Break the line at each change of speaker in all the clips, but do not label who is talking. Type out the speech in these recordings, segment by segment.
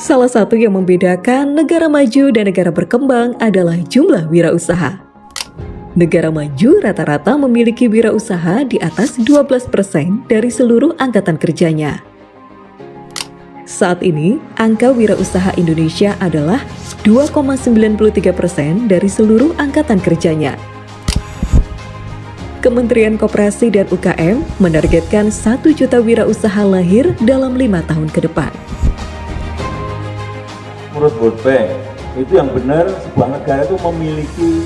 Salah satu yang membedakan negara maju dan negara berkembang adalah jumlah wirausaha. Negara maju rata-rata memiliki wirausaha di atas 12% dari seluruh angkatan kerjanya. Saat ini, angka wirausaha Indonesia adalah 2,93% dari seluruh angkatan kerjanya. Kementerian Koperasi dan UKM menargetkan 1 juta wirausaha lahir dalam 5 tahun ke depan.
Menurut World Bank, itu yang benar sebuah negara itu memiliki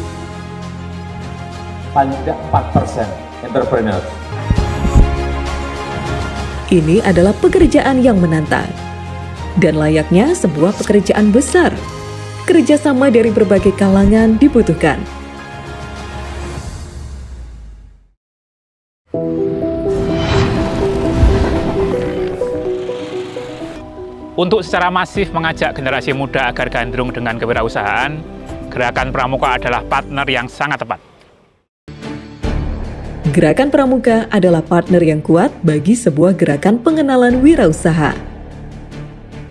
paling tidak 4% entrepreneur.
Ini adalah pekerjaan yang menantang dan layaknya sebuah pekerjaan besar. Kerjasama dari berbagai kalangan dibutuhkan.
Untuk secara masif mengajak generasi muda agar gandrung dengan kewirausahaan, Gerakan Pramuka adalah partner yang sangat tepat.
Gerakan Pramuka adalah partner yang kuat bagi sebuah gerakan pengenalan wirausaha.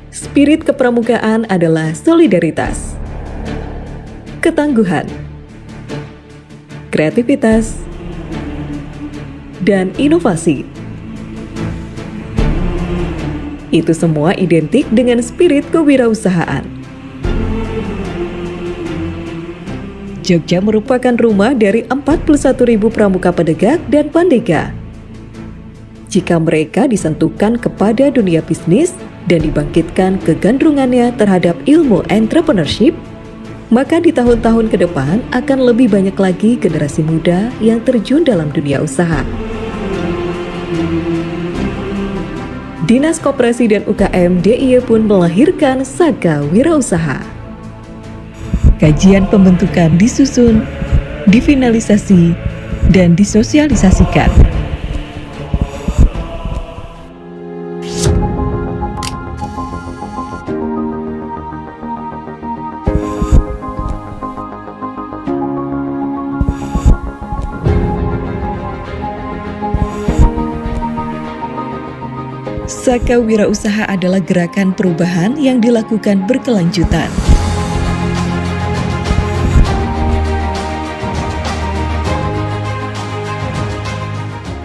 Spirit kepramukaan adalah solidaritas, ketangguhan, kreativitas, dan inovasi. Itu semua identik dengan spirit kewirausahaan. Jogja merupakan rumah dari 41.000 pramuka pedegak dan pandega. Jika mereka disentuhkan kepada dunia bisnis dan dibangkitkan kegandrungannya terhadap ilmu entrepreneurship, maka di tahun-tahun ke depan akan lebih banyak lagi generasi muda yang terjun dalam dunia usaha. Dinas Koperasi dan UKM DIY pun melahirkan Saka Wirausaha. Kajian pembentukan disusun, difinalisasi, dan disosialisasikan. Saka Wirausaha adalah gerakan perubahan yang dilakukan berkelanjutan.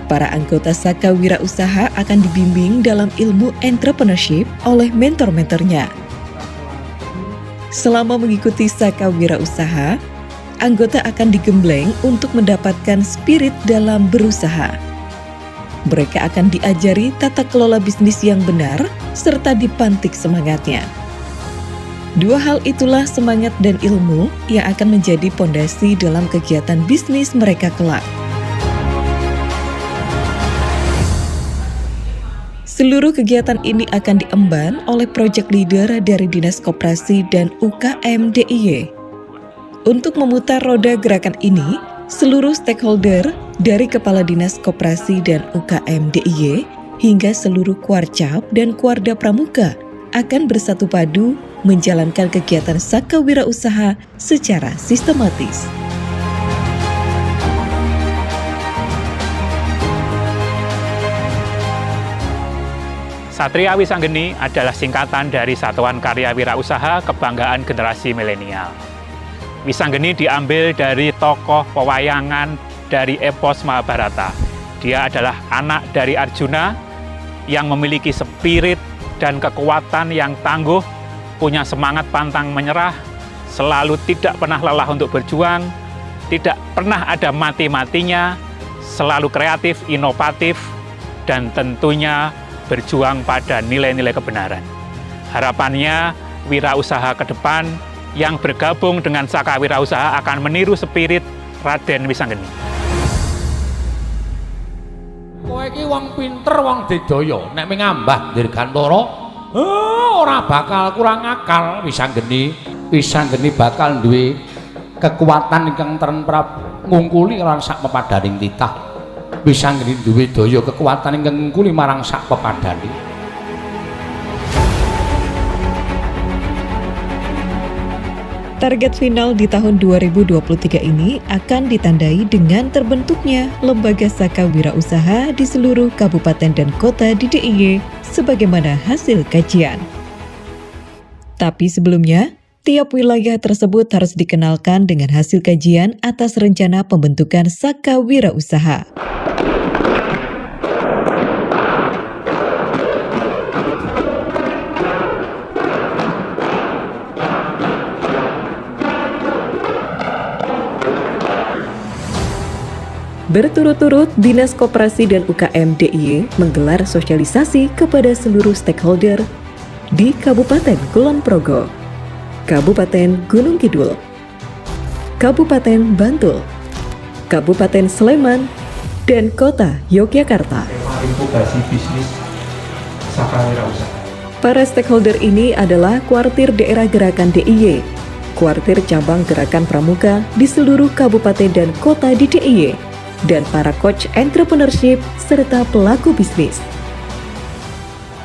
Para anggota Saka Wirausaha akan dibimbing dalam ilmu entrepreneurship oleh mentor-mentornya. Selama mengikuti Saka Wirausaha, anggota akan digembleng untuk mendapatkan spirit dalam berusaha. Mereka akan diajari tata kelola bisnis yang benar, serta dipantik semangatnya. Dua hal itulah semangat dan ilmu yang akan menjadi pondasi dalam kegiatan bisnis mereka kelak. Seluruh kegiatan ini akan diemban oleh project leader dari Dinas Koperasi dan UKM DIY. Untuk memutar roda gerakan ini, seluruh stakeholder dari Kepala Dinas Koperasi dan UKM DIY hingga seluruh Kuarcap dan Kuarda Pramuka akan bersatu padu menjalankan kegiatan Saka Wirausaha secara sistematis.
Satria Wisanggeni adalah singkatan dari Satuan Karya Wirausaha Kebanggaan Generasi Milenial. Wisanggeni diambil dari tokoh pewayangan dari epos Mahabharata. Dia adalah anak dari Arjuna yang memiliki spirit dan kekuatan yang tangguh, punya semangat pantang menyerah, selalu tidak pernah lelah untuk berjuang, tidak pernah ada mati-matinya, selalu kreatif, inovatif, dan tentunya berjuang pada nilai-nilai kebenaran. Harapannya, wirausaha ke depan yang bergabung dengan Saka Wirausaha akan meniru spirit Raden Wisanggeni.
Kowe iki wong pinter, wong dedaya, nek mengambah dirgantara, ora bakal kurang akal Wisanggeni. Wisanggeni bakal duwe kekuatan ingkang teremprap ngungkuli marang sak pepadaning titah. Wisanggeni duwe daya kekuatan ingkang ngungkuli marang sak pepadane.
Target final di tahun 2023 ini akan ditandai dengan terbentuknya Lembaga Saka Wirausaha di seluruh kabupaten dan kota di DIY sebagaimana hasil kajian. Tapi sebelumnya, tiap wilayah tersebut harus dikenalkan dengan hasil kajian atas rencana pembentukan Saka Wirausaha. Berturut-turut, Dinas Koperasi dan UKM DIY menggelar sosialisasi kepada seluruh stakeholder di Kabupaten Kulon Progo, Kabupaten Gunung Kidul, Kabupaten Bantul, Kabupaten Sleman, dan Kota Yogyakarta.
Inkubasi bisnis Saka Wirausaha.
Para stakeholder ini adalah kuartir daerah gerakan DIY, kuartir cabang gerakan pramuka di seluruh kabupaten dan kota di DIY, dan para coach entrepreneurship serta pelaku bisnis.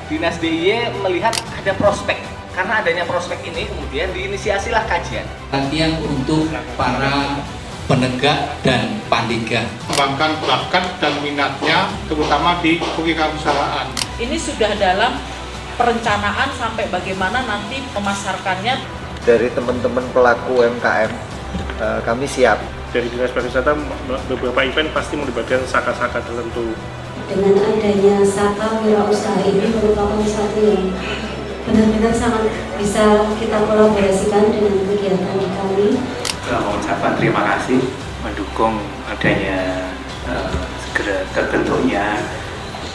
Dinas DIY melihat ada prospek. Karena adanya prospek ini kemudian diinisiasilah kajian.
Latihan untuk para penegak dan pandega.
Kembangkan bakat dan minatnya terutama di kewirausahaan.
Ini sudah dalam perencanaan sampai bagaimana nanti memasarkannya.
Dari teman-teman pelaku UMKM, kami siap.
Dari Dinas Pariwisata beberapa event pasti melibatkan saka-saka tertentu.
Dengan adanya Saka Wirausaha ini merupakan satu yang benar-benar sangat bisa kita kolaborasikan dengan kegiatan kami.
Mengucapkan terima kasih mendukung adanya segera terbentuknya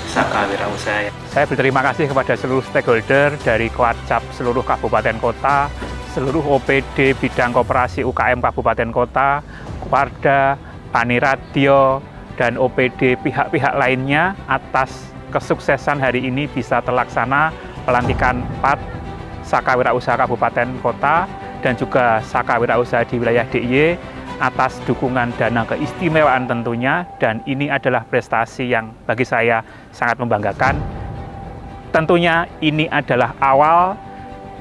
Saka Wirausaha. Saya berterima kasih kepada seluruh stakeholder dari Kuarcap seluruh kabupaten kota, seluruh OPD bidang koperasi UKM kabupaten kota, Kuarda, Paniradio, dan OPD pihak-pihak lainnya atas kesuksesan hari ini bisa terlaksana pelantikan 4 Saka Wirausaha Kabupaten Kota dan juga Saka Wirausaha di wilayah DIY atas dukungan dana keistimewaan tentunya, dan ini adalah prestasi yang bagi saya sangat membanggakan. Tentunya ini adalah awal.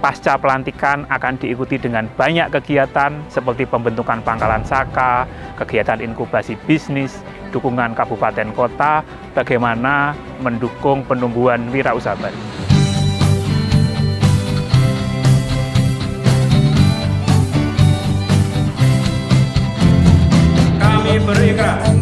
Pasca pelantikan akan diikuti dengan banyak kegiatan seperti pembentukan pangkalan Saka, kegiatan inkubasi bisnis, dukungan kabupaten kota, bagaimana mendukung penumbuhan wirausaha baru.
Kami berikan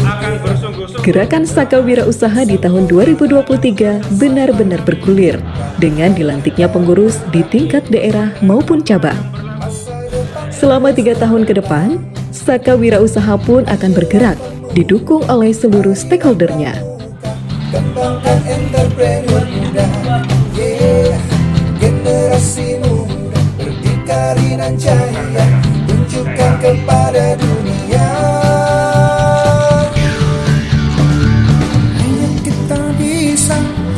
akan bersungguh-sungguh.
Gerakan Saka Wirausaha di tahun 2023 benar-benar bergulir dengan dilantiknya pengurus di tingkat daerah maupun cabang. Selama 3 tahun ke depan, Saka Wirausaha pun akan bergerak, didukung oleh seluruh stakeholdernya.
Kembangkan entrepreneur muda, generasi muda, berdikari dan jaya, tunjukkan kepada dunia.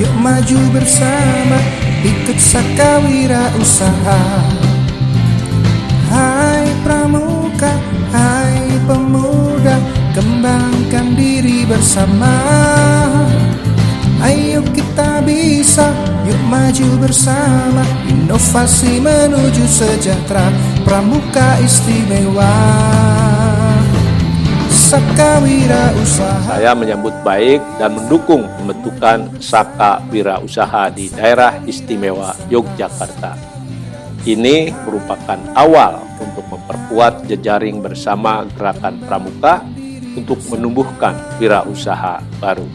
Yuk maju bersama, ikut Saka Wirausaha. Hai pramuka, hai pemuda, kembangkan diri bersama. Ayo kita bisa, yuk maju bersama, inovasi menuju sejahtera, pramuka istimewa. Saka Wirausaha.
Saya menyambut baik dan mendukung pembentukan Saka Wirausaha di daerah istimewa Yogyakarta. Ini merupakan awal untuk memperkuat jejaring bersama gerakan pramuka untuk menumbuhkan wirausaha baru.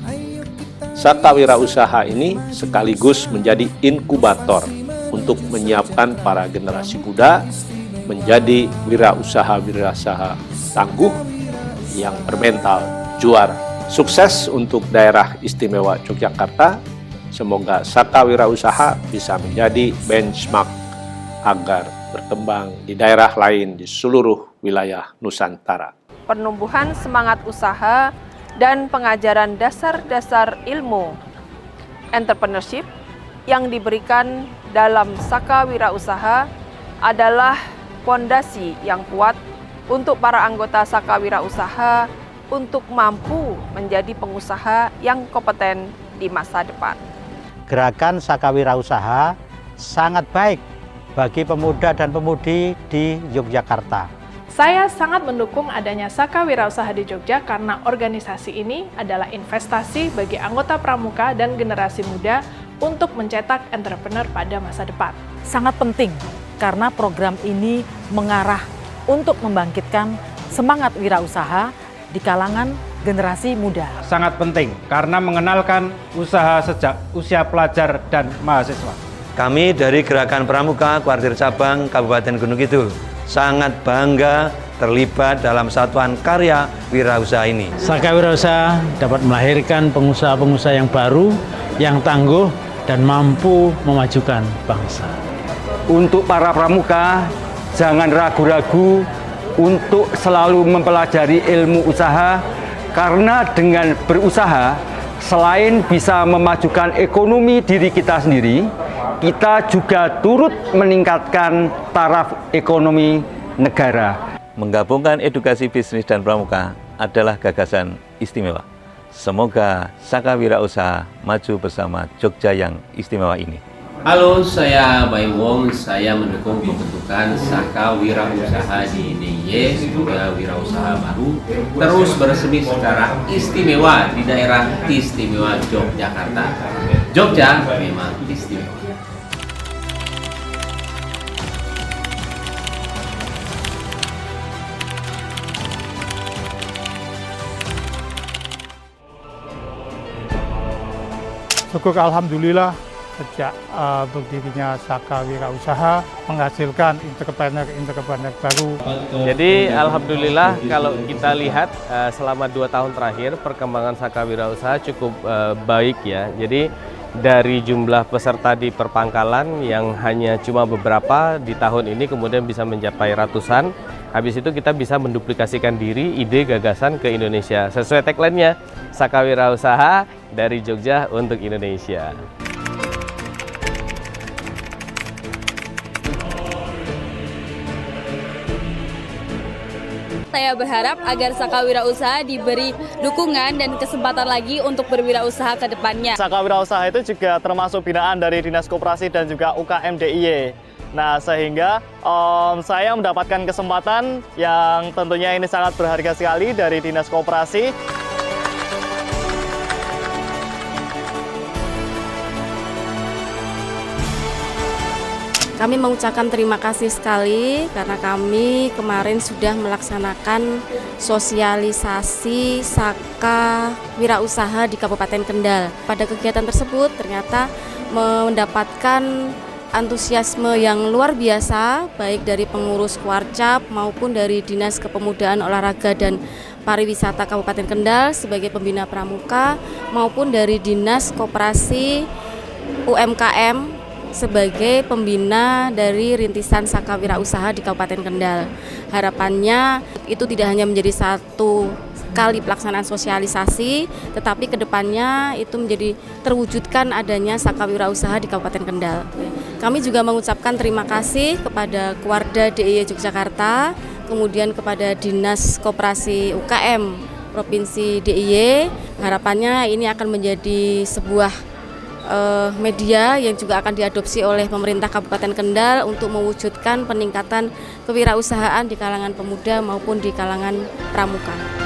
Saka Wirausaha ini sekaligus menjadi inkubator untuk menyiapkan para generasi muda menjadi wirausaha tangguh yang bermental juara. Sukses untuk daerah istimewa Yogyakarta. Semoga Saka Wirausaha bisa menjadi benchmark agar berkembang di daerah lain di seluruh wilayah Nusantara.
Penumbuhan semangat usaha dan pengajaran dasar-dasar ilmu entrepreneurship yang diberikan dalam Saka Wirausaha adalah fondasi yang kuat untuk para anggota Saka Wirausaha untuk mampu menjadi pengusaha yang kompeten di masa depan.
Gerakan Saka Wirausaha sangat baik bagi pemuda dan pemudi di Yogyakarta.
Saya sangat mendukung adanya Saka Wirausaha di Jogja karena organisasi ini adalah investasi bagi anggota pramuka dan generasi muda untuk mencetak entrepreneur pada masa depan.
sangat penting karena program ini mengarah untuk membangkitkan semangat wirausaha di kalangan generasi muda.
Sangat penting karena mengenalkan usaha sejak usia pelajar dan mahasiswa.
Kami dari Gerakan Pramuka Kuartir Cabang Kabupaten Gunung Kidul sangat bangga terlibat dalam satuan karya wirausaha ini.
Saka Wirausaha dapat melahirkan pengusaha-pengusaha yang baru, yang tangguh, dan mampu memajukan bangsa.
Untuk para pramuka, jangan ragu-ragu untuk selalu mempelajari ilmu usaha, karena dengan berusaha, selain bisa memajukan ekonomi diri kita sendiri, kita juga turut meningkatkan taraf ekonomi negara.
Menggabungkan edukasi bisnis dan pramuka adalah gagasan istimewa. Semoga Saka Wirausaha maju bersama Jogja yang istimewa ini.
Halo, saya Bayu Wong. Saya mendukung pembentukan Saka Wirausaha di DIY, semoga wirausaha baru terus bersemi secara istimewa di daerah istimewa Yogyakarta. Jogja memang istimewa.
Syukur alhamdulillah sejak berdirinya Saka Wirausaha menghasilkan entrepreneur baru.
Jadi alhamdulillah kalau kita lihat selama 2 tahun terakhir perkembangan Saka Wirausaha cukup baik ya. Jadi dari jumlah peserta di perpangkalan yang hanya cuma beberapa di tahun ini kemudian bisa mencapai ratusan. Habis itu kita bisa menduplikasikan diri, ide, gagasan ke Indonesia. Sesuai tagline-nya, Saka Wirausaha dari Jogja untuk Indonesia.
Saya berharap agar Saka Wirausaha diberi dukungan dan kesempatan lagi untuk berwirausaha ke depannya.
Saka Wirausaha itu juga termasuk binaan dari Dinas Koperasi dan juga UKM DIY. Nah, sehingga saya mendapatkan kesempatan yang tentunya ini sangat berharga sekali dari Dinas Koperasi.
Kami mengucapkan terima kasih sekali karena kami kemarin sudah melaksanakan sosialisasi Saka Wirausaha di Kabupaten Kendal. Pada kegiatan tersebut ternyata mendapatkan antusiasme yang luar biasa baik dari pengurus Kuarcap maupun dari Dinas Kepemudaan Olahraga dan Pariwisata Kabupaten Kendal sebagai pembina pramuka maupun dari Dinas Koperasi UMKM sebagai pembina dari rintisan Saka Wirausaha di Kabupaten Kendal. Harapannya itu tidak hanya menjadi satu kali pelaksanaan sosialisasi, tetapi kedepannya itu menjadi terwujudkan adanya Saka Wirausaha di Kabupaten Kendal. Kami juga mengucapkan terima kasih kepada Kuarda DIY Yogyakarta, kemudian kepada Dinas Koperasi UKM Provinsi DIY. Harapannya ini akan menjadi sebuah media yang juga akan diadopsi oleh pemerintah Kabupaten Kendal untuk mewujudkan peningkatan kewirausahaan di kalangan pemuda maupun di kalangan pramuka.